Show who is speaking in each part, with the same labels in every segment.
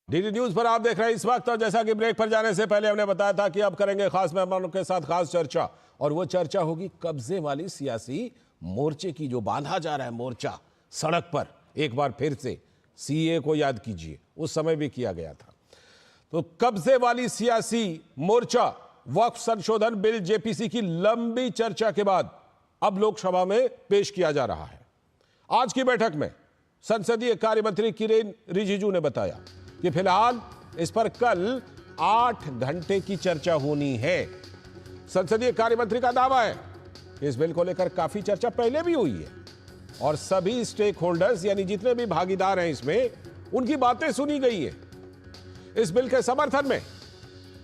Speaker 1: DD news पर आप देख रहे हैं इस वक्त। और जैसा कि ब्रेक पर जाने से पहले हमने बताया था कि अब करेंगे खास मेहमानों के साथ खास चर्चा, और वो चर्चा होगी कब्जे वाली सियासी मोर्चे की, जो बांधा जा रहा है मोर्चा सड़क पर। एक बार फिर से सीए को याद कीजिए, उस समय भी किया गया था। तो कब्जे वाली सियासी मोर्चा, वक्फ संशोधन बिल जेपीसी की लंबी चर्चा के बाद अब लोकसभा में पेश किया जा रहा है। आज की बैठक में संसदीय कार्य मंत्री किरेन रिजिजू ने बताया कि फिलहाल इस पर कल 8 घंटे की चर्चा होनी है। संसदीय कार्य मंत्री का दावा है कि इस बिल को लेकर काफी चर्चा पहले भी हुई है और सभी स्टेक होल्डर्स यानी जितने भी भागीदार हैं इसमें, उनकी बातें सुनी गई है। इस बिल के समर्थन में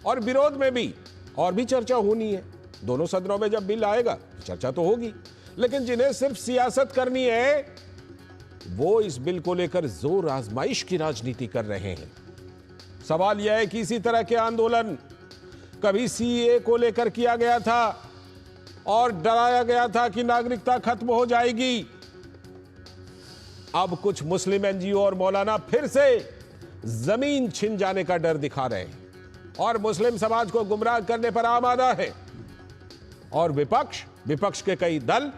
Speaker 1: और विरोध में भी और भी चर्चा होनी है। दोनों सदनों में जब बिल आएगा चर्चा तो होगी, लेकिन जिन्हें सिर्फ सियासत करनी है वो इस बिल को लेकर जोर आजमाइश की राजनीति कर रहे हैं। सवाल यह है कि इसी तरह के आंदोलन कभी सीए को लेकर किया गया था और डराया गया था कि नागरिकता खत्म हो जाएगी। अब कुछ मुस्लिम एनजीओ और मौलाना फिर से जमीन छिन जाने का डर दिखा रहे हैं और मुस्लिम समाज को गुमराह करने पर आमादा है। और विपक्ष के कई दल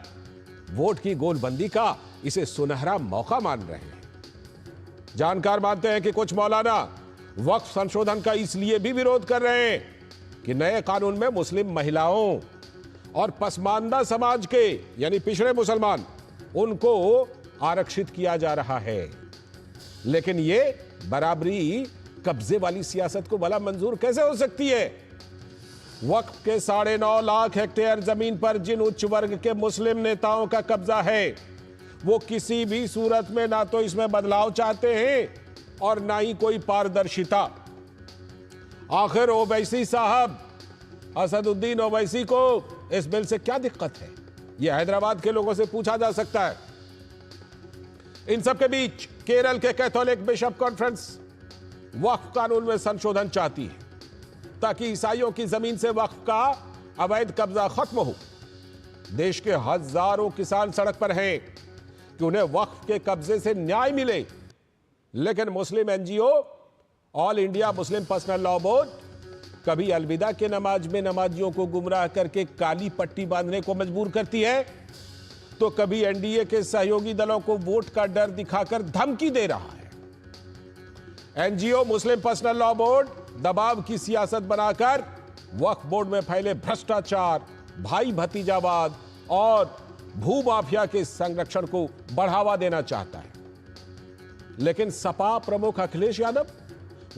Speaker 1: वोट की गोलबंदी का इसे सुनहरा मौका मान रहे हैं। जानकार मानते हैं कि कुछ मौलाना वक्फ संशोधन का इसलिए भी विरोध कर रहे हैं कि नए कानून में मुस्लिम महिलाओं और पसमानदा समाज के यानी पिछड़े मुसलमान, उनको आरक्षित किया जा रहा है। लेकिन यह बराबरी कब्जे वाली सियासत को भला मंजूर कैसे हो सकती है? वक्फ के 9.5 लाख हेक्टेयर जमीन पर जिन उच्च वर्ग के मुस्लिम नेताओं का कब्जा है, वो किसी भी सूरत में ना तो इसमें बदलाव चाहते हैं और ना ही कोई पारदर्शिता। आखिर ओवैसी साहब, असदुद्दीन ओवैसी को इस बिल से क्या दिक्कत है? यह हैदराबाद के लोगों से पूछा जा सकता है। इन सब के बीच केरल के कैथोलिक बिशप कॉन्फ्रेंस वक्फ कानून में संशोधन चाहती है ताकि ईसाइयों की जमीन से वक्फ का अवैध कब्जा खत्म हो। देश के हजारों किसान सड़क पर हैं कि उन्हें वक्फ के कब्जे से न्याय मिले, लेकिन Muslim NGO all India Muslim personal law board कभी अलविदा के नमाज में नमाजियों को गुमराह करके काली पट्टी बांधने को मजबूर करती है, तो कभी एनडीए के सहयोगी दलों को वोट का डर दिखाकर धमकी दे रहा है। एनजीओ मुस्लिम पर्सनल लॉ बोर्ड दबाव की सियासत बनाकर वक्फ बोर्ड में फैले भ्रष्टाचार, भाई भतीजावाद और भूमाफिया के संरक्षण को बढ़ावा देना चाहता है। लेकिन सपा प्रमुख अखिलेश यादव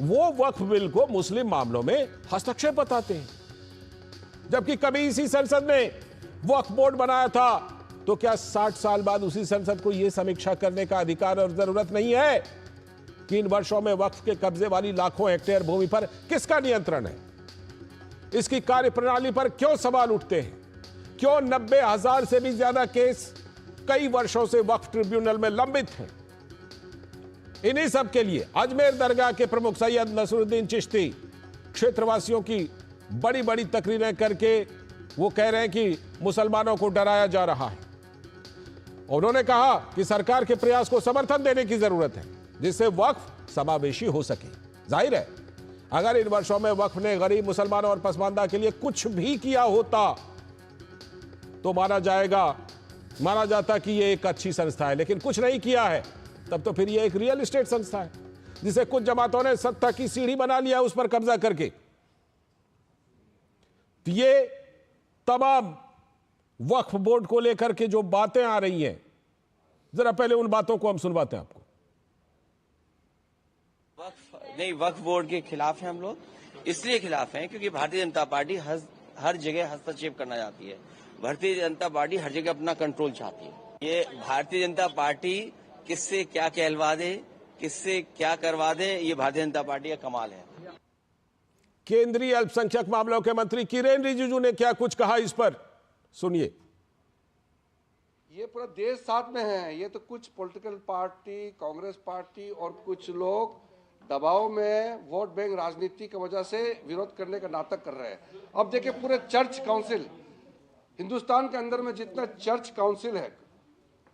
Speaker 1: वो वक्फ बिल को मुस्लिम मामलों में हस्तक्षेप बताते हैं, जबकि कभी इसी संसद ने वक्फ बोर्ड बनाया था। तो क्या 60 साल बाद उसी संसद को यह समीक्षा करने का अधिकार और जरूरत नहीं है कि इन वर्षों में वक्फ के कब्जे वाली लाखों हेक्टेयर भूमि पर किसका नियंत्रण है? इसकी कार्यप्रणाली पर क्यों सवाल उठते हैं? क्यों 90,000 से भी ज्यादा केस कई वर्षों से वक्फ ट्रिब्यूनल में लंबित हैं? इन्हीं सब के लिए अजमेर दरगाह के प्रमुख सैयद नसरुद्दीन चिश्ती क्षेत्रवासियों की बड़ी बड़ी तकरीरें करके वो कह रहे हैं कि मुसलमानों को डराया जा रहा है। उन्होंने कहा कि सरकार के प्रयास को समर्थन देने की जरूरत है जिससे वक्फ समावेशी हो सके। जाहिर है, अगर इन वर्षों में वक्फ ने गरीब मुसलमानों और पसमानदा के लिए कुछ भी किया होता तो माना जाता कि यह एक अच्छी संस्था है, लेकिन कुछ नहीं किया है, तब तो फिर यह एक रियल एस्टेट संस्था है जिसे कुछ जमातों ने सत्ता की सीढ़ी बना लिया उस पर कब्जा करके। ये तमाम वक्फ बोर्ड को लेकर के जो बातें आ रही हैं, जरा पहले उन बातों को हम सुनवाते हैं आपको।
Speaker 2: वक्फ बोर्ड के खिलाफ हैं हम लोग। इसलिए खिलाफ हैं क्योंकि भारतीय जनता पार्टी हर जगह हस्तक्षेप करना चाहती है। भारतीय जनता पार्टी हर जगह अपना कंट्रोल चाहती है। ये भारतीय जनता पार्टी किससे क्या कहलवा दे, किससे क्या करवा दे, ये भारतीय जनता पार्टी का कमाल है।
Speaker 1: केंद्रीय अल्पसंख्यक मामलों के मंत्री किरेन रिजिजू ने क्या कुछ कहा इस पर, सुनिए।
Speaker 3: ये पूरा देश साथ में है। ये तो कुछ पॉलिटिकल पार्टी, कांग्रेस पार्टी और कुछ लोग दबाव में वोट बैंक राजनीति की वजह से विरोध करने का नाटक कर रहे हैं। अब देखिए, पूरे चर्च काउंसिल, हिंदुस्तान के अंदर में जितना चर्च काउंसिल है,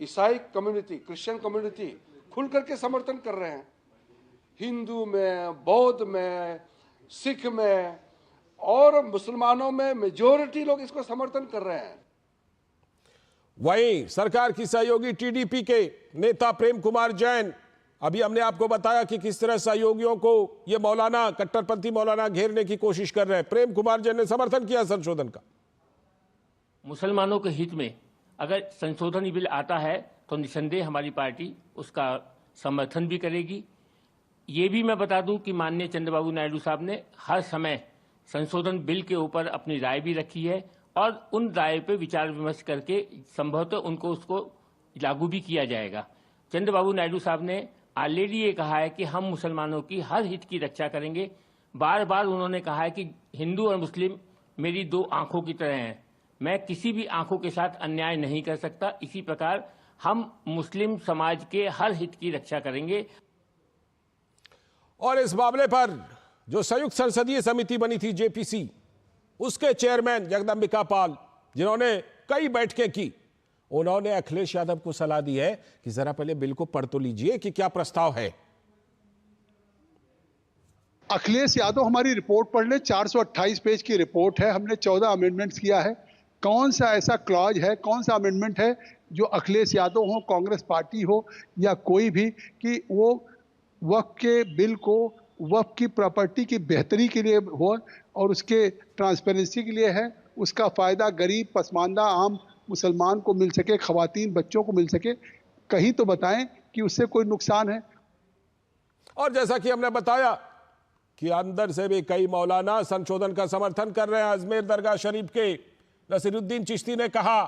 Speaker 3: ईसाई कम्युनिटी, क्रिश्चियन कम्युनिटी खुल करके समर्थन कर रहे हैं। हिंदू में, बौद्ध में, सिख में और मुसलमानों में मेजॉरिटी लोग इसको समर्थन कर रहे हैं।
Speaker 1: वहीं सरकार की सहयोगी टीडीपी के नेता प्रेम कुमार जैन, अभी हमने आपको बताया कि किस तरह सहयोगियों को ये मौलाना, कट्टरपंथी मौलाना घेरने की कोशिश कर रहे हैं। प्रेम कुमार जैन ने समर्थन किया संशोधन का।
Speaker 4: मुसलमानों के हित में अगर संशोधन बिल आता है तो निसंदेह हमारी पार्टी उसका समर्थन भी करेगी। ये भी मैं बता दूं कि माननीय चंद्रबाबू नायडू साहब ने हर समय संशोधन बिल के ऊपर अपनी राय भी रखी है और उन राय पे विचार विमर्श करके संभवतः उसको लागू भी किया जाएगा। चंद्रबाबू नायडू साहब ने ऑलरेडी ये कहा है कि हम मुसलमानों की हर हित की रक्षा करेंगे। बार बार उन्होंने कहा है कि हिंदू और मुस्लिम मेरी दो आंखों की तरह हैं, मैं किसी भी आंखों के साथ अन्याय नहीं कर सकता। इसी प्रकार हम मुस्लिम समाज के हर हित की रक्षा करेंगे।
Speaker 1: और इस मामले पर जो संयुक्त संसदीय समिति बनी थी जेपीसी, उसके चेयरमैन जगदंबिका पाल, जिन्होंने कई बैठकें की, उन्होंने अखिलेश यादव को सलाह दी है कि जरा पहले बिल को पढ़ तो लीजिए कि क्या प्रस्ताव है।
Speaker 5: अखिलेश यादव हमारी रिपोर्ट पढ़ ले, 428 पेज की रिपोर्ट है, हमने 14 अमेंडमेंट्स किया है। कौन सा ऐसा क्लॉज है, कौन सा अमेंडमेंट है जो अखिलेश यादव हो, कांग्रेस पार्टी हो या कोई भी, कि वो वक्फ के बिल को वक्फ की प्रॉपर्टी की बेहतरी के लिए हो और उसके ट्रांसपेरेंसी के लिए है, उसका फायदा गरीब, पसमानदा, आम मुसलमान को मिल सके, खवातीन, बच्चों को मिल सके, कहीं तो बताएं कि उससे कोई नुकसान है।
Speaker 1: और जैसा कि हमने बताया कि अंदर से भी कई मौलाना संशोधन का समर्थन कर रहे हैं। अजमेर दरगाह शरीफ के नसीरुद्दीन चिश्ती ने कहा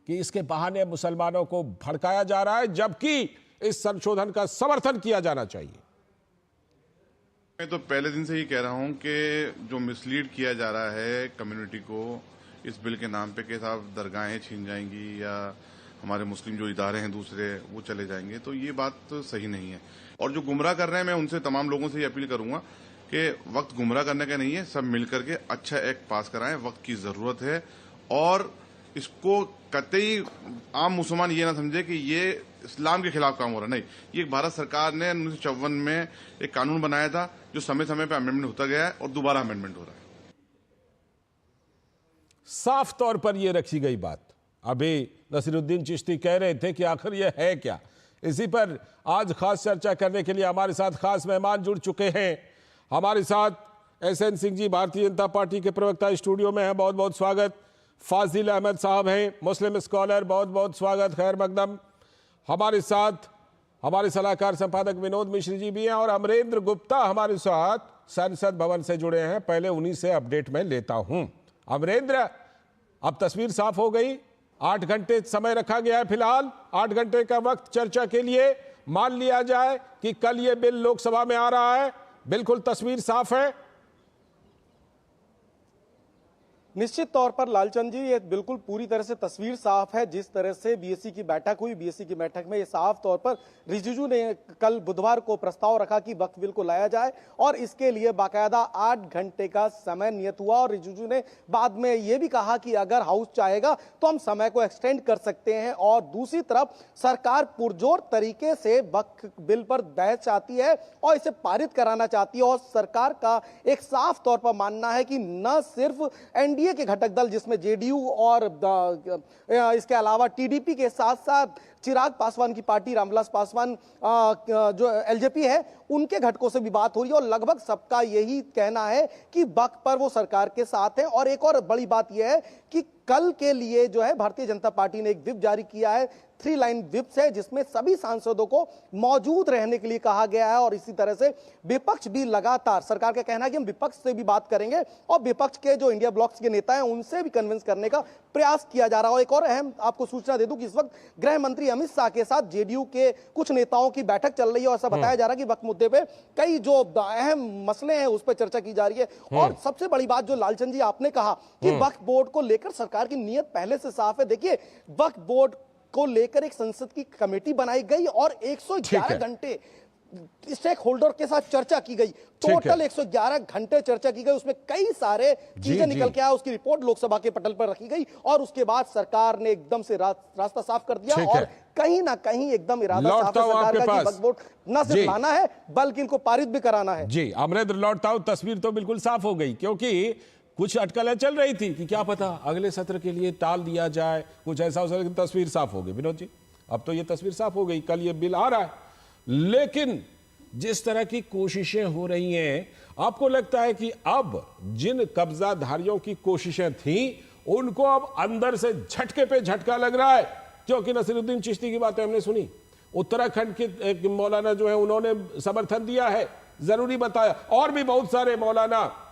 Speaker 1: कि इसके बहाने मुसलमानों को भड़काया जा रहा है, जबकि इस संशोधन का समर्थन किया जाना चाहिए।
Speaker 6: मैं तो पहले दिन से ही कह रहा हूं कि जो मिसलीड किया जा रहा है कम्युनिटी को इस बिल के नाम पे कि साहब दरगाहें छीन जाएंगी या हमारे मुस्लिम जो इदारे हैं दूसरे वो चले जाएंगे, तो ये बात तो सही नहीं है। और जो गुमराह कर रहे हैं, मैं उनसे, तमाम लोगों से ये अपील करूंगा कि वक्त गुमराह करने का नहीं है, सब मिलकर के अच्छा एक्ट पास कराएं। वक्त की जरूरत है और इसको कतई आम मुसलमान ये ना समझे कि ये इस्लाम के खिलाफ काम हो रहा है। नहीं, ये भारत सरकार ने 1954 में एक कानून बनाया था जो समय समय पे अमेंडमेंट होता गया है और दोबारा अमेंडमेंट हो रहा है।
Speaker 1: साफ तौर पर यह रखी गई बात। अभी नसीरुद्दीन चिश्ती कह रहे थे कि आखिर यह है क्या। इसी पर आज खास चर्चा करने के लिए हमारे साथ खास मेहमान जुड़ चुके हैं। हमारे साथ एसएन सिंह जी, भारतीय जनता पार्टी के प्रवक्ता, स्टूडियो में हैं, बहुत बहुत स्वागत। फाजिल अहमद साहब हैं, मुस्लिम स्कॉलर, बहुत बहुत स्वागत, खैर मकदम। हमारे साथ हमारे सलाहकार संपादक विनोद मिश्र जी भी हैं और अमरेंद्र गुप्ता हमारे साथ संसद भवन से जुड़े हैं। पहले उन्हीं से अपडेट में लेता हूं। अमरेंद्र, अब तस्वीर साफ हो गई। 8 घंटे समय रखा गया है, फिलहाल 8 घंटे का वक्त चर्चा के लिए। मान लिया जाए कि कल यह बिल लोकसभा में आ रहा है, बिल्कुल तस्वीर साफ है।
Speaker 7: निश्चित तौर पर लालचंद जी, ये बिल्कुल पूरी तरह से तस्वीर साफ है। जिस तरह से बीएससी की बैठक हुई, बीएससी की बैठक में ये साफ तौर पर रिजिजू ने कल बुधवार को प्रस्ताव रखा कि वक्फ बिल को लाया जाए और इसके लिए बाकायदा 8 घंटे का समय नियत हुआ। और रिजिजू ने बाद में ये भी कहा कि अगर हाउस चाहेगा तो हम समय को एक्सटेंड कर सकते हैं। और दूसरी तरफ सरकार पुरजोर तरीके से वक्फ बिल पर बहस चाहती है और इसे पारित कराना चाहती है। और सरकार का एक साफ तौर पर मानना है कि न सिर्फ एनडीए के घटक दल जिसमें जेडीयू और इसके अलावा टीडीपी के साथ साथ चिराग पासवान की पार्टी, रामविलास पासवान जो एलजेपी है, उनके घटकों से भी बात हो रही है और लगभग सबका यही कहना है कि वक्फ पर वो सरकार के साथ है। और एक और बड़ी बात यह है कि कल के लिए जो है भारतीय जनता पार्टी ने एक व्हिप जारी किया है, 3 लाइन व्हिप है, जिसमें सभी सांसदों को मौजूद रहने के लिए कहा गया है। और इसी तरह से विपक्ष भी लगातार, सरकार का कहना है कि हम विपक्ष से भी बात करेंगे और विपक्ष के जो इंडिया ब्लॉक्स के नेता हैं उनसे भी कन्विंस करने का प्रयास किया जा रहा है। एक और अहम आपको सूचना दे दूं कि इस वक्त गृह मंत्री अमित शाह के साथ जेडीयू के कुछ नेताओं की बैठक चल रही है और ऐसा बताया जा रहा है कि वक्फ मुद्दे पे कई जो अहम मसले हैं उस पर चर्चा की जा रही है। और सबसे बड़ी बात जो लालचंद जी आपने कहा कि वक्फ बोर्ड को लेकर सरकार की नीयत पहले से साफ है। देखिए, वक्फ बोर्ड को लेकर एक संसद की कमेटी बनाई गई और 111 घंटे स्टेक होल्डर के साथ चर्चा की गई, टोटल 111 घंटे चर्चा की गई, उसमें कई सारे चीजें निकल के आया, उसकी रिपोर्ट लोकसभा के पटल पर रखी गई और उसके बाद सरकार ने एकदम से रास्ता साफ कर दिया और कहीं ना कहीं एकदम इरादा साफ है सरकार का कि वक्फ बोर्ड न सिर्फ लाना है बल्कि इनको पारित भी कराना है।
Speaker 1: जी अमरेंद्र, लौटता हूं, तस्वीर तो बिल्कुल साफ हो गई, क्योंकि कुछ अटकलें चल रही थी कि क्या पता अगले सत्र के लिए टाल दिया जाए, कुछ ऐसा हो सकता, तस्वीर साफ हो गई। विनोद जी, अब तो ये तस्वीर साफ हो गई, कल ये बिल आ रहा है, लेकिन जिस तरह की कोशिशें हो रही हैं, आपको लगता है कि अब जिन कब्जाधारियों की कोशिशें थी उनको अब अंदर से झटके पे झटका लग रहा है? क्योंकि नसीरुद्दीन चिश्ती की बातें हमने सुनी, उत्तराखंड के मौलाना जो है उन्होंने समर्थन दिया है, जरूरी बताया, और भी बहुत सारे मौलाना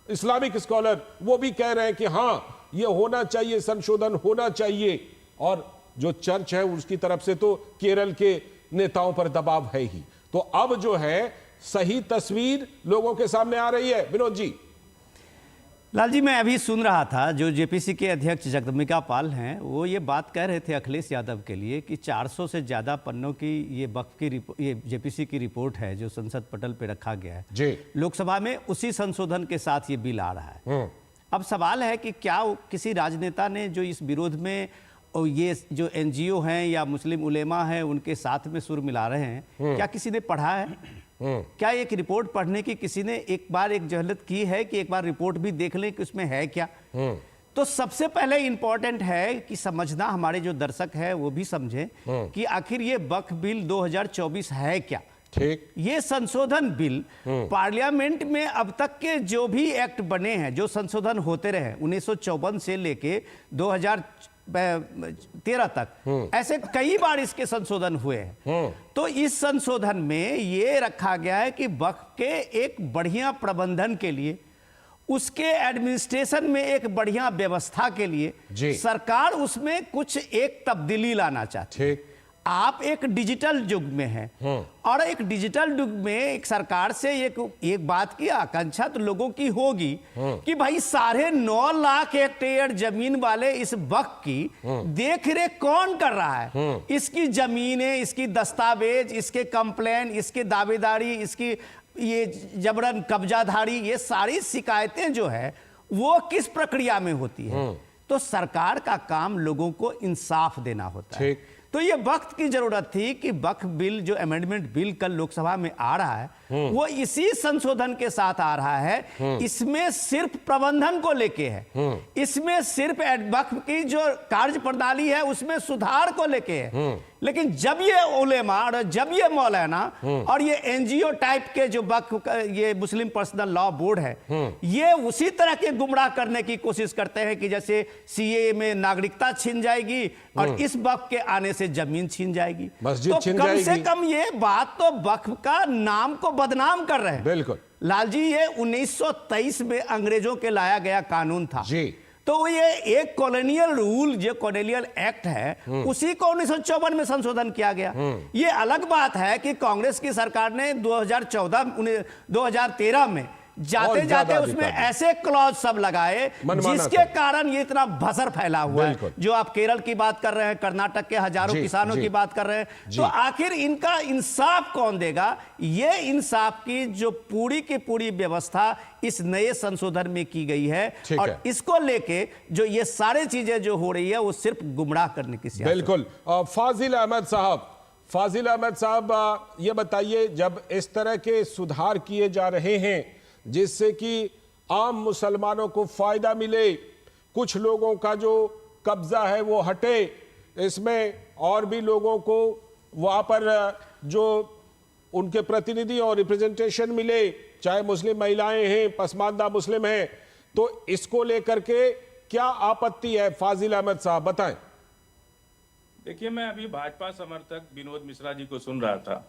Speaker 1: इस्लामिक स्कॉलर वो भी कह रहे हैं कि हां ये होना चाहिए, संशोधन होना चाहिए। और जो चर्च है उसकी तरफ से तो केरल के नेताओं पर दबाव है ही। तो अब जो है सही तस्वीर लोगों के सामने आ रही है। विनोद जी।
Speaker 8: लाल जी, मैं अभी सुन रहा था जो जेपीसी के अध्यक्ष जगदम्बिका पाल हैं, वो ये बात कह रहे थे अखिलेश यादव के लिए कि 400 से ज़्यादा पन्नों की ये वक्फ की ये जेपीसी की रिपोर्ट है जो संसद पटल पे रखा गया है जी। लोकसभा में उसी संशोधन के साथ ये बिल आ रहा है। अब सवाल है कि क्या किसी राजनेता ने जो इस विरोध में और ये जो एनजीओ हैं या मुस्लिम उलेमा हैं उनके साथ में सुर मिला रहे हैं, क्या किसी ने पढ़ा है? क्या एक रिपोर्ट पढ़ने की किसी ने एक बार एक जहलत की है कि एक बार रिपोर्ट भी देख लें कि उसमें है क्या? तो सबसे पहले इंपॉर्टेंट है कि समझना, हमारे जो दर्शक है वो भी समझें कि आखिर ये वक्फ बिल 2024 है क्या। ठीक, ये संशोधन बिल पार्लियामेंट में अब तक के जो भी एक्ट बने हैं, जो संशोधन होते रहे 1954 से लेके 2013 तक, ऐसे कई बार इसके संशोधन हुए हैं। तो इस संशोधन में ये रखा गया है कि वक्फ के एक बढ़िया प्रबंधन के लिए, उसके एडमिनिस्ट्रेशन में एक बढ़िया व्यवस्था के लिए सरकार उसमें कुछ एक तब्दीली लाना चाहती है। आप एक डिजिटल युग में हैं और एक डिजिटल युग में एक सरकार से एक बात की आकांक्षा तो लोगों की होगी कि भाई 9.5 लाख हेक्टेयर जमीन वाले इस वक्फ की देख रेख कौन कर रहा है? इसकी जमीनें, इसकी दस्तावेज, इसके कंप्लेन, इसके दावेदारी, इसकी ये जबरन कब्जाधारी, ये सारी शिकायतें जो है वो किस प्रक्रिया में होती है? तो सरकार का काम लोगों को इंसाफ देना होता है। तो ये वक्त की जरूरत थी कि वक्फ बिल जो अमेंडमेंट बिल कल लोकसभा में आ रहा है वो इसी संशोधन के साथ आ रहा है। इसमें सिर्फ प्रबंधन को लेके है, इसमें सिर्फ वक्फ की जो कार्य प्रणाली है उसमें सुधार को लेके है। लेकिन जब ये उलेमा और जब ये मौलाना और ये एनजीओ टाइप के जो वक्फ ये मुस्लिम पर्सनल लॉ बोर्ड है, ये उसी तरह के गुमराह करने की कोशिश करते हैं कि जैसे सीए में नागरिकता छीन जाएगी और इस वक्फ के आने से जमीन छीन जाएगी, तो कम से कम ये बात तो वक्फ का नाम को बदनाम कर रहे हैं। बिल्कुल लाल जी, ये 1923 में अंग्रेजों के लाया गया कानून था जी। तो ये एक कॉलोनियल रूल जो कॉलोनियल एक्ट है उसी को 1954 में संशोधन किया गया। ये अलग बात है कि कांग्रेस की सरकार ने 2013 में जाते जाते उसमें ऐसे क्लॉज सब लगाए जिसके कारण ये इतना भसर फैला हुआ है। जो आप केरल की बात कर रहे हैं, कर्नाटक के हजारों किसानों की बात कर रहे हैं, तो आखिर इनका इंसाफ कौन देगा? ये इंसाफ की जो पूरी की पूरी व्यवस्था इस नए संशोधन में की गई है और इसको लेके जो ये सारी चीजें जो हो रही है वो सिर्फ गुमराह करने की सियासत। बिल्कुल।
Speaker 1: फाजिल अहमद साहब, ये बताइए, जब इस तरह के सुधार किए जा रहे हैं जिससे कि आम मुसलमानों को फायदा मिले, कुछ लोगों का जो कब्जा है वो हटे, इसमें और भी लोगों को वहां पर जो उनके प्रतिनिधि और रिप्रेजेंटेशन मिले, चाहे मुस्लिम महिलाएं हैं, पसमानदा मुस्लिम हैं, तो इसको लेकर के क्या आपत्ति है? फाजिल अहमद साहब बताएं।
Speaker 9: देखिए, मैं अभी भाजपा समर्थक विनोद मिश्रा जी को सुन रहा था,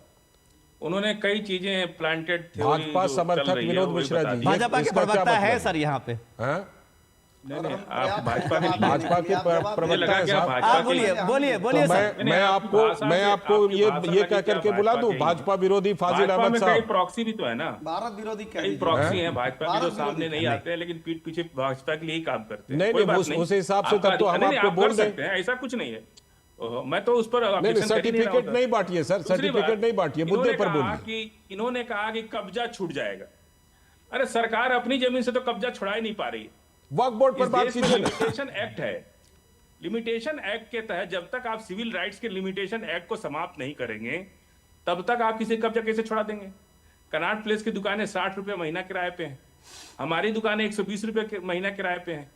Speaker 9: उन्होंने कई चीजें प्लांटेड थ्योरी,
Speaker 1: भाजपा समर्थक विनोद मिश्रा जी
Speaker 8: भाजपा के प्रवक्ता है सर यहाँ पे।
Speaker 9: नहीं, आप भाजपा के
Speaker 1: प्रवक्ता हैं साहब।
Speaker 8: बोलिए सर।
Speaker 1: मैं आपको ये कह करके बुला दूं, भाजपा विरोधी फाजिल अहमद साहब।
Speaker 9: प्रॉक्सी भी तो है ना,
Speaker 7: भारत विरोधी
Speaker 9: कई प्रॉक्सी हैं भाजपा के जो सामने नहीं आते हैं लेकिन पीठ पीछे भाजपा के लिए ही काम करते हैं।
Speaker 1: नहीं, उस हिसाब से तब तो हम आपको बोल सकते हैं,
Speaker 9: ऐसा कुछ नहीं है। मैं तो उस पर objection कर ही नहीं रहा
Speaker 1: सर्टिफिकेट
Speaker 9: हूं।
Speaker 1: नहीं बांटिए सर,
Speaker 9: दूसरी
Speaker 1: सर्टिफिकेट
Speaker 9: बात,
Speaker 1: नहीं बांटिए, मुद्दे पर बोलिए।
Speaker 9: इन्होंने कहा कि कब्जा छूट जाएगा। अरे सरकार अपनी जमीन से तो कब्जा छुड़ा ही नहीं पा रही।
Speaker 1: वक्फ बोर्ड पर बात कीजिए ना।
Speaker 9: लिमिटेशन एक्ट है, लिमिटेशन एक्ट के तहत जब तक आप सिविल राइट्स के लिमिटेशन एक्ट को समाप्त नहीं करेंगे तब तक आप किसी कब्जा कैसे छुड़ा देंगे। कनॉट प्लेस की दुकानें 60 रुपए महीना किराए पे हैं, हमारी दुकानें 120 रुपए महीना किराए पे हैं,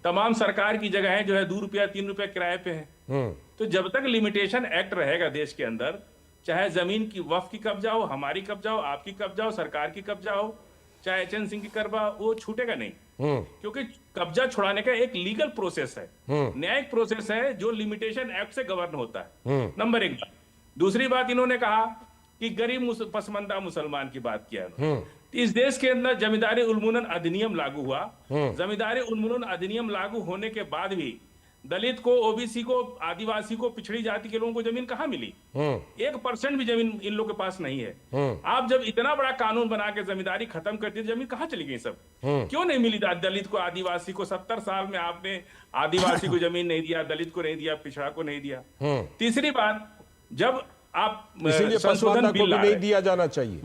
Speaker 9: तमाम सरकार की जगहें जो है 2 रुपया 3 रुपया किराए पे हैं। तो जब तक लिमिटेशन एक्ट रहेगा देश के अंदर, चाहे जमीन की वक्फ की कब्जा हो, हमारी कब्जा हो, आपकी कब्जा हो, सरकार की कब्जा हो, चाहे एचएन सिंह की कब्जा, वो छूटेगा नहीं। क्योंकि कब्जा छुड़ाने का एक लीगल प्रोसेस है, न्यायिक प्रोसेस है जो लिमिटेशन एक्ट से गवर्न होता है। नंबर 1 बात। दूसरी बात, इन्होंने कहा कि गरीब पसमंदा मुसलमान की बात किया। इस देश के अंदर जमींदारी उन्मूलन अधिनियम लागू हुआ। जमींदारी उन्मूलन अधिनियम लागू होने के बाद भी दलित को, ओबीसी को, आदिवासी को, पिछड़ी जाति के लोगों को जमीन कहाँ मिली? 1% भी जमीन इन लोगों के पास नहीं है। आप जब इतना बड़ा कानून बना के जमींदारी खत्म कर दी, जमीन कहाँ चली गई सब? क्यों नहीं मिली दलित को, आदिवासी को? 70 साल में आपने आदिवासी को जमीन नहीं दिया, दलित को नहीं दिया, पिछड़ा को नहीं दिया। तीसरी बात, जब आप
Speaker 1: इसीलिए
Speaker 9: संशोधन बिल ला
Speaker 1: नहीं दिया जाना चाहिए।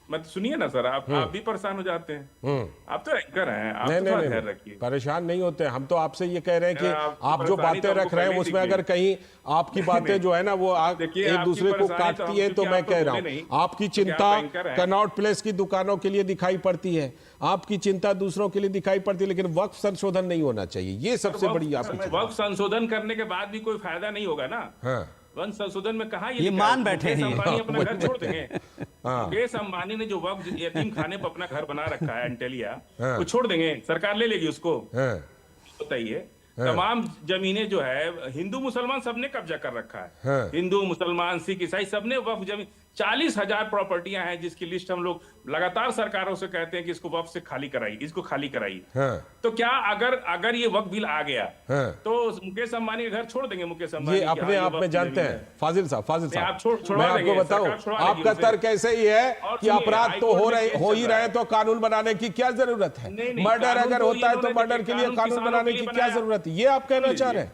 Speaker 9: मत सुनिए ना सर, आप भी परेशान हो जाते हैं। आप तो एंकर हैं, आप
Speaker 1: नहीं
Speaker 9: तो
Speaker 1: नहीं,
Speaker 9: ध्यान
Speaker 1: नहीं
Speaker 9: रखिए।
Speaker 1: परेशान नहीं होते, हम तो आपसे ये कह रहे हैं कि आप जो
Speaker 9: परेशानी
Speaker 1: बातें
Speaker 9: तो
Speaker 1: रख
Speaker 9: हमको
Speaker 1: रहे हैं
Speaker 9: पहले
Speaker 1: उसमें
Speaker 9: दिख
Speaker 1: अगर कहीं आपकी बातें जो है ना वो
Speaker 9: देखिए,
Speaker 1: एक
Speaker 9: आपकी
Speaker 1: दूसरे को
Speaker 9: परेशानी तो
Speaker 1: काटती है, तो
Speaker 9: क्योंकि
Speaker 1: मैं
Speaker 9: आप तो
Speaker 1: कह रहा
Speaker 9: बोले
Speaker 1: हूँ
Speaker 9: नहीं,
Speaker 1: आपकी
Speaker 9: क्योंकि
Speaker 1: चिंता
Speaker 9: आप एंकर हैं।
Speaker 1: कनॉट प्लेस की दुकानों के लिए दिखाई पड़ती है, आपकी चिंता दूसरों के लिए दिखाई पड़ती है, लेकिन वक्फ संशोधन नहीं होना चाहिए, ये सबसे बड़ी आपकी चिंता।
Speaker 9: वक्फ संशोधन करने के बाद भी कोई फायदा नहीं होगा ना।
Speaker 1: हाँ।
Speaker 9: वन संशोधन में कहा
Speaker 8: ये मान बैठे हैं।
Speaker 9: अंबानी अपना घर छोड़ देंगे। मुकेश अंबानी ने जो वक्त यतीम खाने पर अपना घर बना रखा है एंटेलिया, वो छोड़ देंगे? सरकार ले लेगी उसको? बताइए। तमाम जमीनें जो है हिंदू मुसलमान सबने कब्जा कर रखा है। हिंदू, मुसलमान, सिख, ईसाई सबने वक्फ जमीन 40,000 प्रॉपर्टियां हैं जिसकी लिस्ट हम लोग लगातार सरकारों से कहते हैं कि इसको वक्फ से खाली कराइए, इसको खाली कराइए। तो क्या अगर ये वक्फ बिल आ गया तो मुकेश अंबानी का घर छोड़ देंगे? मुकेश अंबानी
Speaker 1: ये अपने आप में जानते हैं फाजिल साहब, मैं आपको बताऊं, आपका तर्क ऐसे ही है कि अपराध तो हो ही रहे, तो कानून बनाने की क्या जरूरत है? मर्डर अगर होता है तो मर्डर के लिए कानून बनाने की क्या जरूरत है? ये आप कहना चाह रहे हैं?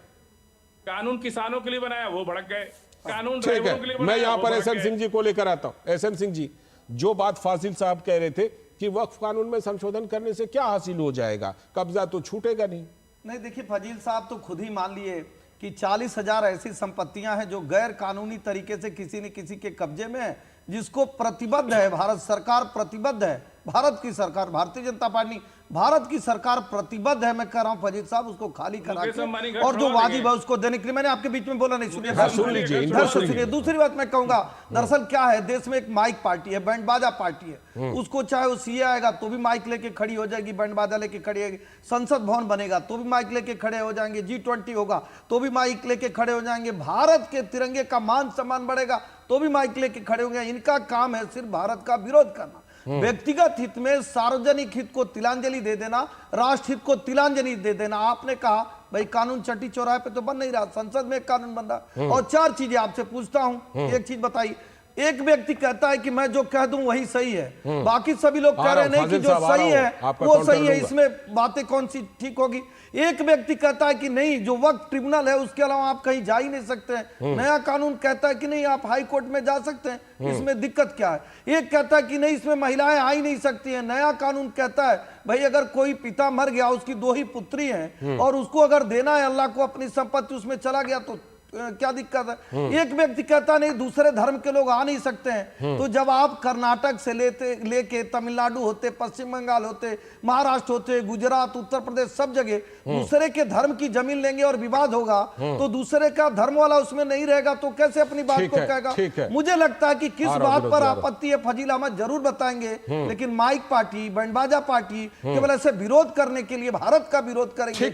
Speaker 9: कानून किसानों के लिए बनाया, वो भड़क गए। कानून
Speaker 1: ठीक है, मैं यहाँ पर एसएन सिंह जी को लेकर आता हूँ। एसएन सिंह जी, जो बात फाजिल साहब कह रहे थे कि वक्फ कानून में संशोधन करने से क्या हासिल हो जाएगा, कब्जा तो छूटेगा नहीं।
Speaker 10: नहीं, देखिए फजील साहब तो खुद ही मान लिए कि 40,000 ऐसी संपत्तियां हैं जो गैर कानूनी तरीके से किसी न किसी के कब्जे में है, जिसको प्रतिबद्ध है भारत सरकार, प्रतिबद्ध है भारत की सरकार, भारतीय जनता पार्टी भारत की सरकार प्रतिबद्ध है। मैं कह रहा हूं फजील साहब उसको खाली करा के और जो वाजिब है उसको देने के लिए। मैंने आपके बीच में बोला नहीं, सुनिए। दूसरी बात मैं कहूंगा, दरअसल क्या है, देश में एक माइक पार्टी है, बैंड बाजा पार्टी है, उसको चाहे वो सीए आएगा तो भी माइक लेके खड़ी हो जाएगी, बैंड बाजा लेके खड़ी होगी, संसद भवन बनेगा तो भी माइक लेके खड़े हो जाएंगे, G20 होगा तो भी माइक लेके खड़े हो जाएंगे, भारत के तिरंगे का मान सम्मान बढ़ेगा तो भी माइक लेके खड़े होंगे। इनका काम है सिर्फ भारत का विरोध करना, व्यक्तिगत हित में सार्वजनिक हित को तिलांजलि दे देना, राष्ट्र हित को तिलांजलि दे देना। आपने कहा भाई कानून चट्टी चौराहे पे तो बन नहीं रहा, संसद में एक कानून बन रहा। और 4 चीजें आपसे पूछता हूं, एक चीज बताइए। एक व्यक्ति कहता है कि मैं जो कह दूं वही सही है, बाकी सभी लोग कह रहे नहीं कि जो सही है वो सही है, इसमें बातें कौन सी ठीक होगी। एक व्यक्ति कहता है कि नहीं, जो वक्त ट्रिब्यूनल है उसके अलावा आप कहीं जा ही नहीं सकते हैं। नया कानून कहता है कि नहीं आप हाई कोर्ट में जा सकते हैं, इसमें दिक्कत क्या है। एक कहता है कि नहीं इसमें महिलाएं आ ही नहीं सकती हैं। नया कानून कहता है भाई अगर कोई पिता मर गया, उसकी 2 ही पुत्री हैं और उसको अगर देना है अल्लाह को अपनी संपत्ति, उसमें चला गया तो क्या दिक्कत है। एक व्यक्ति कहता नहीं दूसरे धर्म के लोग आ नहीं सकते हैं। तो जब आप कर्नाटक से लेके तमिलनाडु होते, पश्चिम बंगाल होते, महाराष्ट्र होते, गुजरात, उत्तर प्रदेश, सब जगह दूसरे के धर्म की जमीन लेंगे और विवाद होगा तो दूसरे का धर्म वाला उसमें नहीं रहेगा तो कैसे अपनी बात को कहेगा। मुझे लगता है कि किस बात पर आपत्ति है फजील अहमद जरूर बताएंगे, लेकिन माइक पार्टी, बैंडबाजा पार्टी केवल ऐसे विरोध करने के लिए भारत का विरोध करेंगे,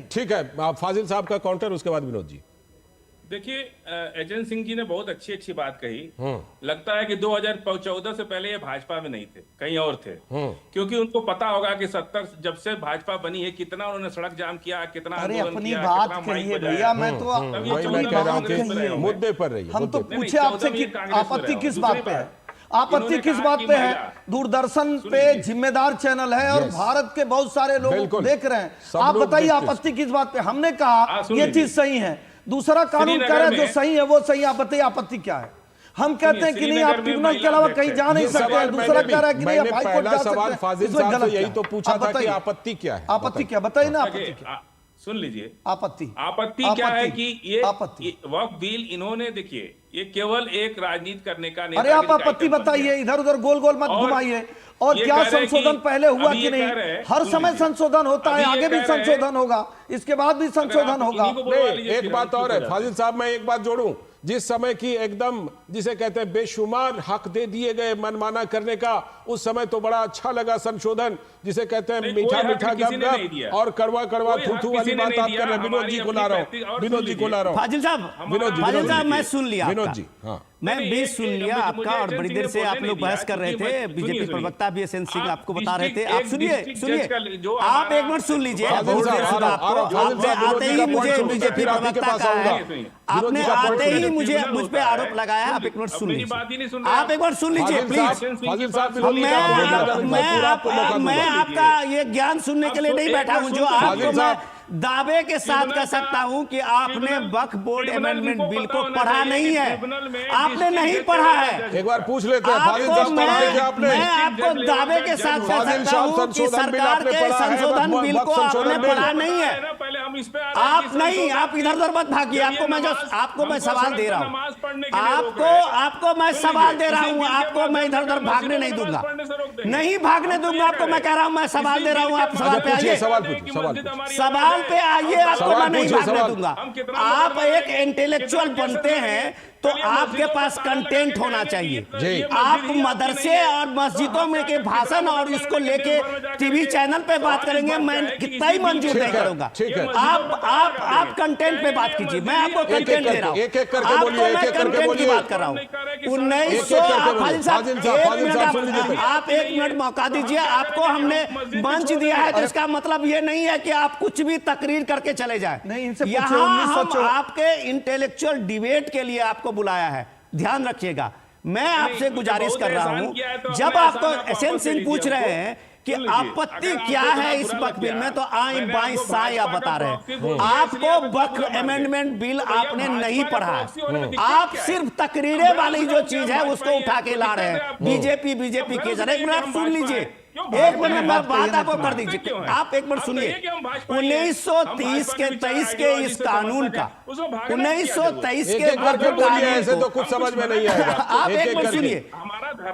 Speaker 1: ठीक है। फाजिल साहब का काउंटर, उसके बाद विनोद जी।
Speaker 9: देखिए, एचएन सिंह जी ने बहुत अच्छी बात कही। लगता है कि 2014 से पहले ये भाजपा में नहीं थे, कहीं और थे, क्योंकि उनको पता होगा कि 70 जब से भाजपा बनी है कितना उन्होंने सड़क जाम किया, कितना आंदोलन किया, कितना माइक
Speaker 10: भैया मैं तो
Speaker 1: मुद्दे पर रही,
Speaker 10: हम तो पूछे आपसे कि आपत्ति किस बात पे है, आपत्ति किस बात पे है। दूरदर्शन पे जिम्मेदार चैनल है और भारत के बहुत सारे लोग देख रहे हैं, आप बताइए आपत्ति किस बात पे। हमने कहा ये चीज सही है, दूसरा कानून कह रहा है जो सही है वो सही, आप बताइए आपत्ति क्या है? हम कहते हैं कि नहीं आप ट्रिब्यूनल के अलावा कहीं जा नहीं सकते, दूसरा कह रहा है कि नहीं आप हाई कोर्ट जा सकते
Speaker 1: फाजिल
Speaker 10: हैं।
Speaker 1: साहब से यही तो पूछा था कि आपत्ति क्या है?
Speaker 10: आपत्ति क्या, बताइए ना आपत्ति क्या?
Speaker 9: सुन लीजिए,
Speaker 10: आपत्ति
Speaker 9: क्या है कि ये वक्फ बिल इन्होंने, देखिए ये केवल एक राजनीति करने का नहीं।
Speaker 10: अरे आप आपत्ति बताइए, इधर उधर गोल गोल मत घुमाइए। और क्या संशोधन पहले हुआ कि नहीं? हर समय संशोधन होता है, आगे भी संशोधन होगा, इसके बाद भी संशोधन होगा।
Speaker 1: एक बात और है फाजिल साहब, मैं एक बात जोड़ूं, जिस समय की एकदम जिसे कहते हैं बेशुमार हक दे दिए गए मनमाना करने का, उस समय तो बड़ा अच्छा लगा संशोधन, जिसे कहते हैं मीठा मीठा गप और कड़वा कड़वा थूथू वाली बात आप कर रहे हैं। विनोद जी को ला रहा हूं, विनोद जी को ला रहा हूं।
Speaker 8: फाजिल साहब मैं सुन लिया,
Speaker 1: विनोद जी, हाँ
Speaker 8: मैं भी सुन लिया आपका, और बड़ी देर से आप लोग बहस कर रहे थे। बीजेपी प्रवक्ता भी एस एन सिंह आपको बता रहे थे। आप सुनिए, आप एक मिनट सुन लीजिए। बहुत देर सुना आपको, आपने आते ही मुझे बीजेपी प्रवक्ता कहा है, आपने आते ही मुझ पे आरोप लगाया। आप एक मिनट सुन लीजिए, आप एक बार सुन लीजिए प्लीज। मैं आपका ये ज्ञान सुनने के लिए नहीं बैठा हूं, जो आपको मैं दावे के साथ कह सकता हूं कि आपने वक्फ बोर्ड अमेंडमेंट बिल को पढ़ा नहीं है, आपने नहीं पढ़ा है।
Speaker 1: एक बार पूछ लेते हैं फाजिल साहब,
Speaker 8: मैं आपको दावे के साथ कह सकता हूं कि सरकार के संशोधन बिल को आपने पढ़ा नहीं है। आप नहीं, आप इधर उधर मत भागिए। आपको मैं सवाल दे रहा हूं, आपको मैं सवाल दे रहा हूं, आपको मैं इधर उधर भागने नहीं दूंगा, नहीं भागने दूंगा आपको। मैं कह रहा हूं, मैं सवाल दे रहा हूं, आप सवाल पे आइए, सवाल पे आइए, आपको मैं नहीं भागने दूंगा। आप एक इंटेलेक्चुअल बनते हैं तो आपके पास कंटेंट होना चाहिए। आप मदरसे और मस्जिदों में के भाषण और इसको लेके टीवी चैनल पे बात करेंगे, मैं कितना ही मंजूर नहीं करूंगा। आप कंटेंट पे बात कीजिए, मैं आपको कंटेंट दे रहा हूं, आपको मैं कंटेंट की बात कर रहा हूं। 1900 आप 1 मिनट मौका दीजिए, आपको हमने मंच दिया है, तो इसका मतलब ये नहीं है कि आप कुछ भी तकरीर करके चले जाएं। यहां हम आपके इंटेलेक्चुअल डिबेट के लिए आपको बुलाया है, ध्यान रखिएगा। मैं आपसे गुजारिश कर रहा हूं, जब आपको एसएन सिंह पूछ रहे हैं कि आपत्ति क्या है इस वक्फ बिल में, तो आई बाई साई आप बता रहे हैं। आपको वक्फ अमेंडमेंट बिल आपने नहीं पढ़ा है, आप सिर्फ तकरीरें वाली जो चीज है उसको उठा के ला रहे हैं। बीजेपी के जरा एक मिनट सुन लीजिए, एक मिनट में बात आपको कर दीजिए, आप एक मिनट सुनिए। 1930 के 23 के इस कानून का, 1923 के
Speaker 1: ऐसे तो कुछ समझ में नहीं आएगा।
Speaker 8: आप एक मिनट सुनिए।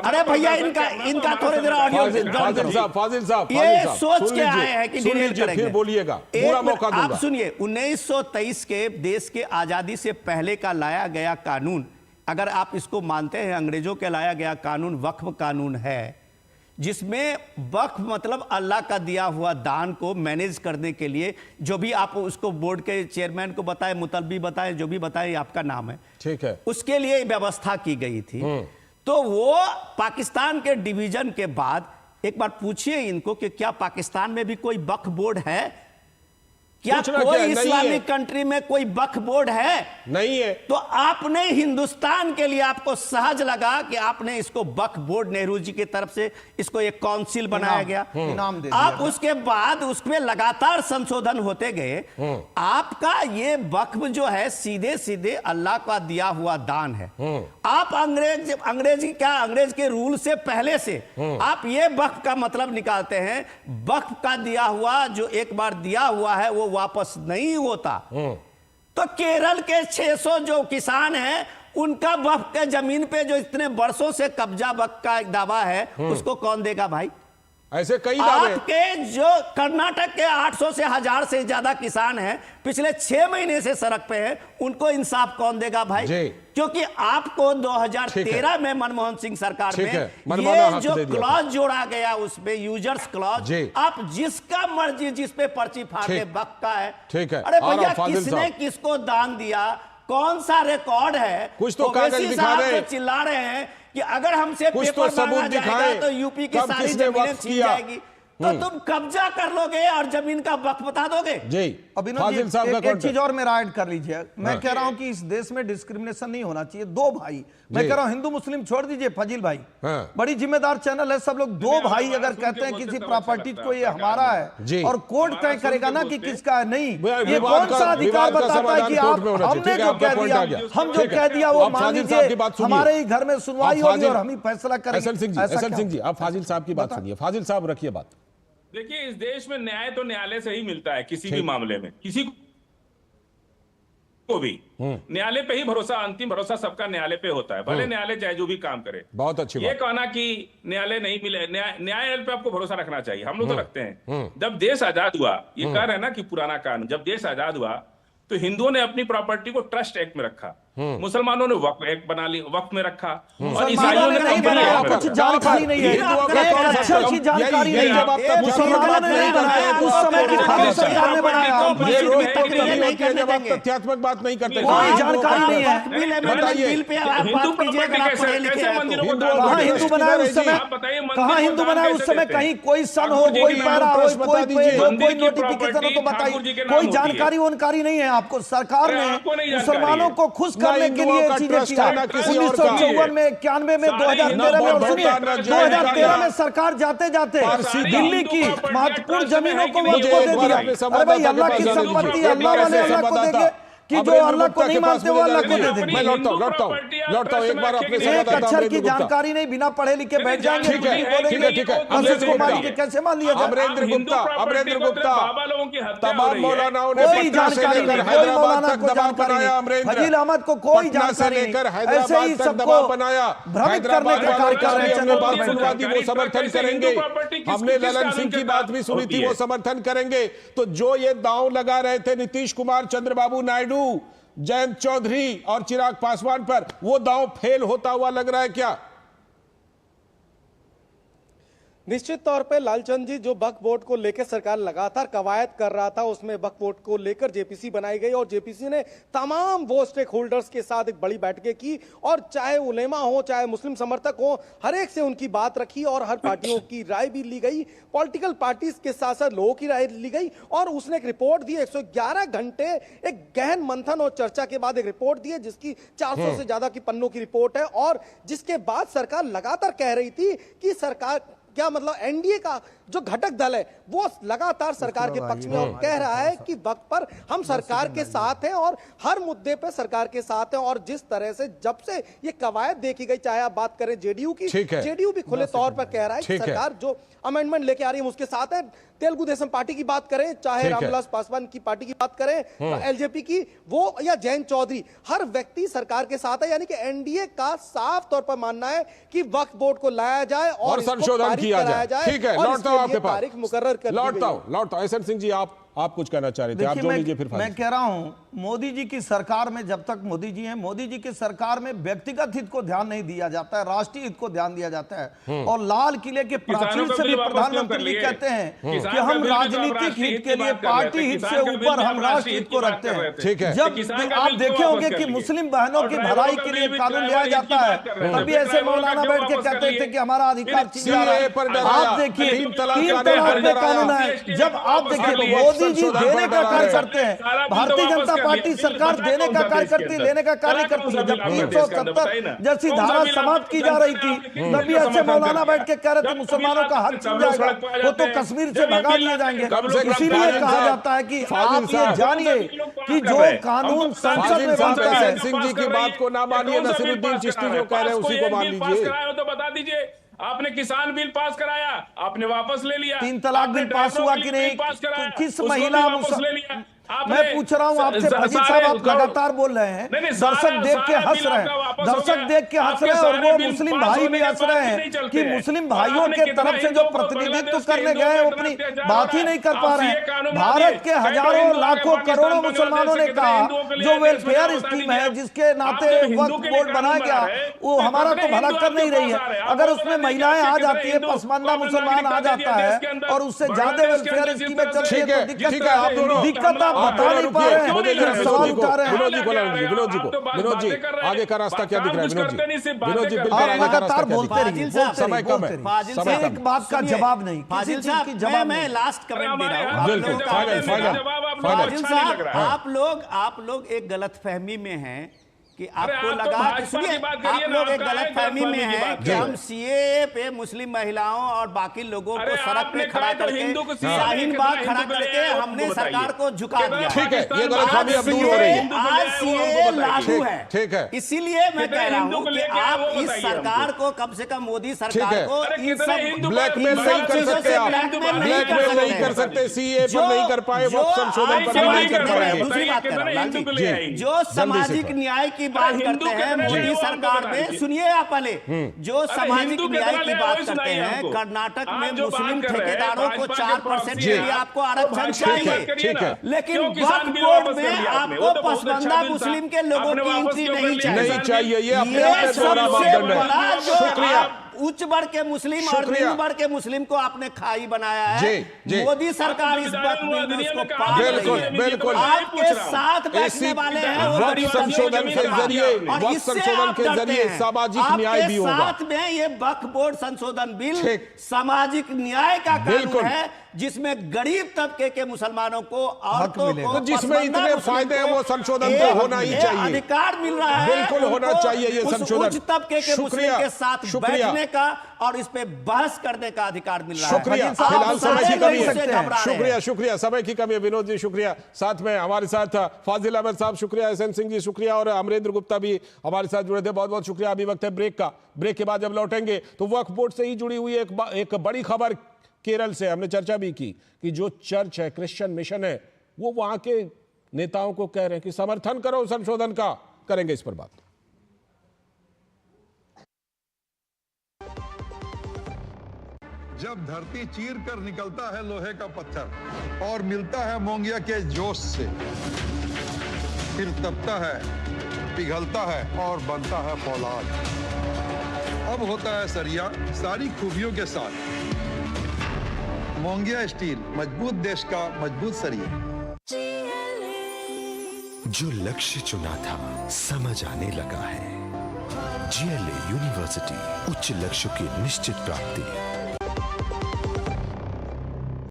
Speaker 8: अरे भैया इनका थोड़ी देर ऑडियो
Speaker 1: फाजिल साहब
Speaker 8: ये सोच के आए हैं कि डिटेल करेंगे,
Speaker 1: फिर बोलिएगा, पूरा मौका दूंगा।
Speaker 8: आप सुनिए, 1923 के देश के आजादी से पहले का लाया गया कानून, अगर आप इसको मानते हैं अंग्रेजों के लाया गया कानून वक्फ कानून है, जिसमें वक्फ मतलब अल्लाह का दिया हुआ दान को मैनेज करने के लिए, जो भी आप उसको बोर्ड के चेयरमैन को बताएं, मुतलबी बताएं, जो भी बताएं, आपका नाम है, ठीक है, उसके लिए व्यवस्था की गई थी। तो वो पाकिस्तान के डिवीजन के बाद, एक बार पूछिए इनको कि क्या पाकिस्तान में भी कोई वक्फ बोर्ड है? क्या कोई इस्लामिक कंट्री में कोई वक्फ बोर्ड है? नहीं है। तो आपने हिंदुस्तान के लिए आपको सहज लगा कि आपने इसको वक्फ बोर्ड, नेहरू जी की तरफ से इसको एक काउंसिल बनाया गया, इनाम दे दिया। आप उसके बाद उसमें लगातार संशोधन होते गए। आपका ये वक्फ जो है सीधे सीधे अल्लाह का दिया हुआ दान है। आप अंग्रेज के रूल से पहले से आप ये वक्फ का मतलब निकालते हैं, वक्फ का दिया हुआ जो एक बार दिया हुआ है वो वापस नहीं होता। तो केरल के 600 जो किसान हैं, उनका वक्फ के जमीन पे जो इतने वर्षों से कब्जा वक्फ का एक दावा है, उसको कौन देगा भाई?
Speaker 1: ऐसे कई दावे।
Speaker 8: आपके जो कर्नाटक के 800 से 1000 से ज्यादा किसान हैं, पिछले 6 महीने से सड़क पे हैं, उनको इंसाफ कौन देगा भाई? क्योंकि आपको 2013 में मनमोहन सिंह सरकार में ये जो क्लॉज जोड़ा गया, उसमें यूजर्स क्लॉज, आप जिसका मर्जी जिस पे पर्ची फाड़े वक्त का है। अरे भैया, किसने किसको दान दिया, कौन सा रिकॉर्ड है?
Speaker 1: कुछ तो कागज दिखा रहे,
Speaker 8: चिल्ला रहे हैं कि अगर हमसे पेपर मांगा जाएगा तो यूपी की सारी जमीनें छीन जाएगी। तो तुम कब्जा कर लोगे और जमीन का वक्त बता दोगे।
Speaker 1: जी
Speaker 10: अभिनव
Speaker 1: फाजिल
Speaker 10: जी,
Speaker 1: साहब का
Speaker 10: एक चीज और मेरा ऐड कर लीजिए। मैं कह रहा हूं कि इस देश में डिस्क्रिमिनेशन नहीं होना चाहिए। दो भाई, मैं कह रहा हूं हिंदू मुस्लिम छोड़ दीजिए फजील भाई, बड़ी जिम्मेदार चैनल है सब लोग। दो भाई अगर कहते हैं किसी प्रॉपर्टी को ये हमारा है और कोर्ट तय करेगा ना कि किसका है, नहीं, ये कौन सा अधिकार बताता है कि आप हमने जो कह दिया, हम जो कह दिया वो मान लीजिए हमारे ही घर में सुनवाई होगी और हम ही फैसला करेंगे।
Speaker 1: एहसन सिंह जी, आप फाजिल साहब की बात सुनिए। फाजिल साहब रखिए बात।
Speaker 9: देखिए, इस देश में न्याय तो न्यायालय से ही मिलता है। किसी भी मामले में किसी को भी न्यायालय पे ही भरोसा, अंतिम भरोसा सबका न्यायालय पे होता है, भले न्यायालय चाहे जो भी काम करे।
Speaker 1: बहुत अच्छी
Speaker 9: ये कहना कि न्यायालय नहीं मिले, न्यायालय पे आपको भरोसा रखना चाहिए, हम लोग तो रखते हैं। जब देश आजाद हुआ, ये कह रहे हैं ना कि पुराना कानून, जब देश आजाद हुआ तो हिंदुओं ने अपनी प्रॉपर्टी को ट्रस्ट एक्ट में रखा, मुसलमानों ने वक्फ एक्ट बना ली, वक्फ में रखा, और ईसाइयों ने
Speaker 10: नहीं बनाया। कुछ जानकारी नहीं है, अच्छी जानकारी नहीं है। मुसलमानों ने नहीं बनाया, उस समय की भारत सरकार ने बनाया।
Speaker 1: जब आप तथ्यात्मक बात नहीं करते,
Speaker 10: कोई जानकारी नहीं है। कहाँ हिंदू बनाया उस समय, कहाँ हिंदू बनाया उस समय, कहीं कोई सन हो, कोई पैरा हो, कोई नोटिफिकेशन हो तो बताइए। कोई जानकारी वनकारी नहीं है आपको। सरकार ने मुसलमानों को खुश करने के लिए चीजें किया। 1954 में, 91 में, 2013 में, और सुनिए 2013 में सरकार जाते जाते दिल्ली की महत्वपूर्ण जमीनों को वक्फ को दे दिया। अरे भाई, अल्लाह की संपत्ति अल्लाह वाले अल्लाह को देंगे कि जो अल्लाह को नहीं मानते वो अल्लाह को दे देंगे।
Speaker 1: मैं लौटता हूं एक बार अपने
Speaker 10: एक अक्षर की जानकारी नहीं, बिना पढ़े लिखे बैठ जाएंगे।
Speaker 1: ठीक है।
Speaker 10: कैसे मान लिया जाए?
Speaker 1: अमरेंद्र गुप्ता तमाम मौलानाओं ने
Speaker 10: कोई जानकारी नहीं, कोई मौलाना को जानकारी नहीं, फजील अहमद को कोई जानकारी नहीं, ऐसे ही सबको भ्रमित करने का कार्य कर रहे हैं।
Speaker 1: चंद्रबाबू वो समर्थन करेंगे, हमने ललन सिंह की बात भी सुनी थी, वो समर्थन करेंगे। तो जो ये दांव लगा रहे थे नीतीश कुमार, चंद्रबाबू नायडू, जयंत चौधरी और चिराग पासवान पर, वो दांव फेल होता हुआ लग रहा है क्या?
Speaker 7: निश्चित तौर पे लालचंद जी, जो वक्फ बोर्ड को लेकर सरकार लगातार कवायद कर रहा था, उसमें वक्फ बोर्ड को लेकर जेपीसी बनाई गई और जेपीसी ने तमाम वो स्टेक होल्डर्स के साथ एक बड़ी बैठकें की और चाहे उलेमा हो, चाहे मुस्लिम समर्थक हो, हर एक से उनकी बात रखी और हर पार्टियों की राय भी ली गई। पॉलिटिकल पार्टीज के साथ साथ लोगों की राय ली गई और उसने एक रिपोर्ट दी। 111 घंटे एक गहन मंथन और चर्चा के बाद एक रिपोर्ट दी है, जिसकी 400 से ज्यादा की पन्नों की रिपोर्ट है और जिसके बाद सरकार लगातार कह रही थी कि सरकार, क्या मतलब एनडीए का जो घटक दल है वो लगातार सरकार के पक्ष में और कह रहा है कि वक्त पर हम सरकार के साथ हैं और हर मुद्दे पे सरकार के साथ हैं। और जिस तरह से जब से ये कवायद देखी गई, चाहे आप बात करें जेडीयू की, जेडीयू भी खुले तौर पर कह रहा है कि सरकार जो अमेंडमेंट लेके आ रही है उसके साथ है। तेलुगु देशम पार्टी की बात करें, चाहे रामविलास पासवान की पार्टी की बात करें, एलजेपी की, वो या जयंत चौधरी, हर व्यक्ति सरकार के साथ है। यानी कि एनडीए का साफ तौर पर मानना है कि वक्फ बोर्ड को लाया जाए और
Speaker 1: संशोधन किया जाए। ठीक है, लौटता हूं आपके पास,
Speaker 7: तारीख मुकर्रर कर दी गई।
Speaker 1: लौटता हूं। एहसन सिंह जी, आप कुछ कहना चाह रहे थे, आप जोड़ लीजिए फिर।
Speaker 10: मैं कह रहा हूं, मोदी जी की सरकार में जब तक मोदी जी हैं, मोदी जी की सरकार में व्यक्तिगत हित को ध्यान नहीं दिया जाता है, राष्ट्रीय हित को ध्यान दिया जाता है। और लाल किले के प्राचीर से भी प्रधानमंत्री जी कहते हैं कि हम राजनीतिक हित के लिए पार्टी हित से ऊपर हम राष्ट्र हित को रखते हैं।
Speaker 1: ठीक है।
Speaker 10: जब आप देखे होंगे कि मुस्लिम बहनों की भलाई के लिए कानून लिया जाता है, तभी ऐसे मौलाना बैठ के कहते थे कि हमारा अधिकार छीन जा रहा है। आप देखिए 3 तलाक पे कानून है। जब आप देखिए मोदी जी देने का कार्य करते हैं, भारतीय जनता पार्टी सरकार देने का कार्य करती है, लेने का कार्य करती है। जब 370 जैसी धारा समाप्त की जा रही थी, तभी ऐसे मौलाना बैठ के कह रहे थे मुसलमानों का हक छीन जाएगा, वो तो कश्मीर से भगा दिए जाएंगे। इसीलिए कहा जाता है कि आप ये जानिए कि जो कानून संसद में बनता है।
Speaker 1: सिंह जी की बात को ना मानिए, नसीरुद्दीन चिश्ती जो कह रहे हैं उसी को मान लीजिए।
Speaker 9: तो बता दीजिए, आपने किसान बिल पास कराया, आपने वापस ले लिया।
Speaker 10: 3 तलाक बिल पास हुआ कि नहीं? किस महिला मैं पूछ रहा हूं आपसे, फजील साहब आप लगातार बोल रहे हैं, दर्शक देख के हंस रहे हैं, दर्शक देख के हंस रहे हैं और वो मुस्लिम भाई भी हंस रहे हैं कि मुस्लिम भाइयों के तरफ से जो प्रतिनिधित्व करने गए हैं अपनी बात ही नहीं कर पा रहे हैं। भारत के हजारों लाखों करोड़ों मुसलमानों ने कहा जो वेलफेयर स्कीम है, जिसके नाते वक्फ बोर्ड बनाया गया, वो हमारा तो भला कर नहीं रही है। अगर उसमें महिलाएं आ जाती है, पसमानदा मुसलमान आ जाता है और उससे ज्यादा वेलफेयर स्कीमें चलती है तो दिक्कत
Speaker 1: आप
Speaker 10: बता नहीं पा रहे हैं।
Speaker 1: मुझे जरा
Speaker 10: सवाल उठा रहे हैं।
Speaker 1: विनोद जी को विनोद जी आगे का रास्ता क्या दिख रहा है? विनोद जी बिल्कुल
Speaker 10: आप
Speaker 1: आगे का रास्ता
Speaker 10: लगातार
Speaker 1: क्या दिख रहा है?
Speaker 10: बोलते रहिए,
Speaker 1: समय कम है,
Speaker 8: फाजिल
Speaker 1: समय
Speaker 8: साहब,
Speaker 1: कम
Speaker 10: एक बात का जवाब नहीं,
Speaker 8: फाजिल
Speaker 10: किसी चीज की
Speaker 8: साहब,
Speaker 10: जवाब
Speaker 8: मैं
Speaker 10: नहीं।
Speaker 8: लास्ट कमेंट दे रहा हूँ।
Speaker 1: बिल्कुल,
Speaker 8: फाजिल साहब, आप लोग एक गलतफहमी में हैं कि आपको लगा कि सुनिए, आप लोग एक गलतफहमी में हैं कि हम सीएए पे मुस्लिम महिलाओं और बाकी लोगों को सड़क पे खड़ा करके शाहीन बाग खड़ा करके हमने सरकार को झुका दिया।
Speaker 1: ठीक है, ये गलतफहमी अब दूर हो रही है।
Speaker 8: आज सीएए लागू है,
Speaker 1: ठीक है।
Speaker 8: इसीलिए मैं कह रहा हूँ कि आप इस सरकार को, कम से कम मोदी सरकार को इन सब
Speaker 1: ब्लैकमेल नहीं कर सकते, आप ब्लैकमेल नहीं कर सकते, सीए पर नहीं कर पाए, वक्त संशोधन पर नहीं कर पाए।
Speaker 8: दूसरी बात कर रहा हूं, जो सामाजिक न्याय की बात करते हैं मोदी सरकार में, सुनिए आप पहले, जो सामाजिक न्याय की बात करते हैं, कर्नाटक में मुस्लिम ठेकेदारों को 4% के लिए आपको आरक्षण चाहिए, लेकिन वक्फ बोर्ड में आपको पसमानदा मुस्लिम के लोगों की एंट्री नहीं चाहिए।
Speaker 1: ये अपने दोहरा मापदंड है। शुक्रिया।
Speaker 8: उच्च वर्ग के मुस्लिम और निम्न वर्ग के मुस्लिम को आपने खाई बनाया है। मोदी सरकार इस वक्त में उसको पार
Speaker 1: बिल्कुल बिल्कुल
Speaker 8: आपके साथ बैठने वाले हैं,
Speaker 1: वक्त संशोधन के जरिए, वक्त संशोधन के जरिए सामाजिक न्याय भी होगा।
Speaker 8: साथ में ये वक्फ बोर्ड संशोधन बिल सामाजिक न्याय का कानून है, जिसमें गरीब तबके के मुसलमानों को, औरतों को,
Speaker 1: तो जिसमें इतने फायदे हैं वो संशोधन तो होना ही चाहिए,
Speaker 8: अधिकार मिल रहा है।
Speaker 1: बिल्कुल होना चाहिए ये संशोधन।
Speaker 8: उच्च तबके के मुस्लिम के साथ बैठने का और इस पे बहस करने का अधिकार मिल रहा है।
Speaker 1: शुक्रिया, फिलहाल समय की कमी है। शुक्रिया, शुक्रिया, समय की कमी है। विनोद जी शुक्रिया, साथ में हमारे साथ फाजिल अहमद साहब शुक्रिया, एसएन सिंह जी शुक्रिया, और अमरेंद्र गुप्ता भी हमारे साथ जुड़े थे, बहुत बहुत शुक्रिया। अभी वक्त है ब्रेक का। ब्रेक के बाद जब लौटेंगे तो वक्फ बोर्ड से ही जुड़ी हुई एक बड़ी खबर केरल से हमने चर्चा भी की कि जो चर्च है, क्रिश्चियन मिशन है, वो वहां के नेताओं को कह रहे हैं कि समर्थन करो संशोधन का। करेंगे इस पर बात।
Speaker 11: जब धरती चीर कर निकलता है लोहे का पत्थर और मिलता है मोंगिया के जोश से, फिर तपता है, पिघलता है और बनता है फौलाद। अब होता है सरिया सारी खूबियों के साथ। मोंगिया स्टील, मजबूत देश का मजबूत सरिया।
Speaker 12: जो लक्ष्य चुना था समझ आने लगा है। जीएलए यूनिवर्सिटी, उच्च लक्ष्य की निश्चित प्राप्ति।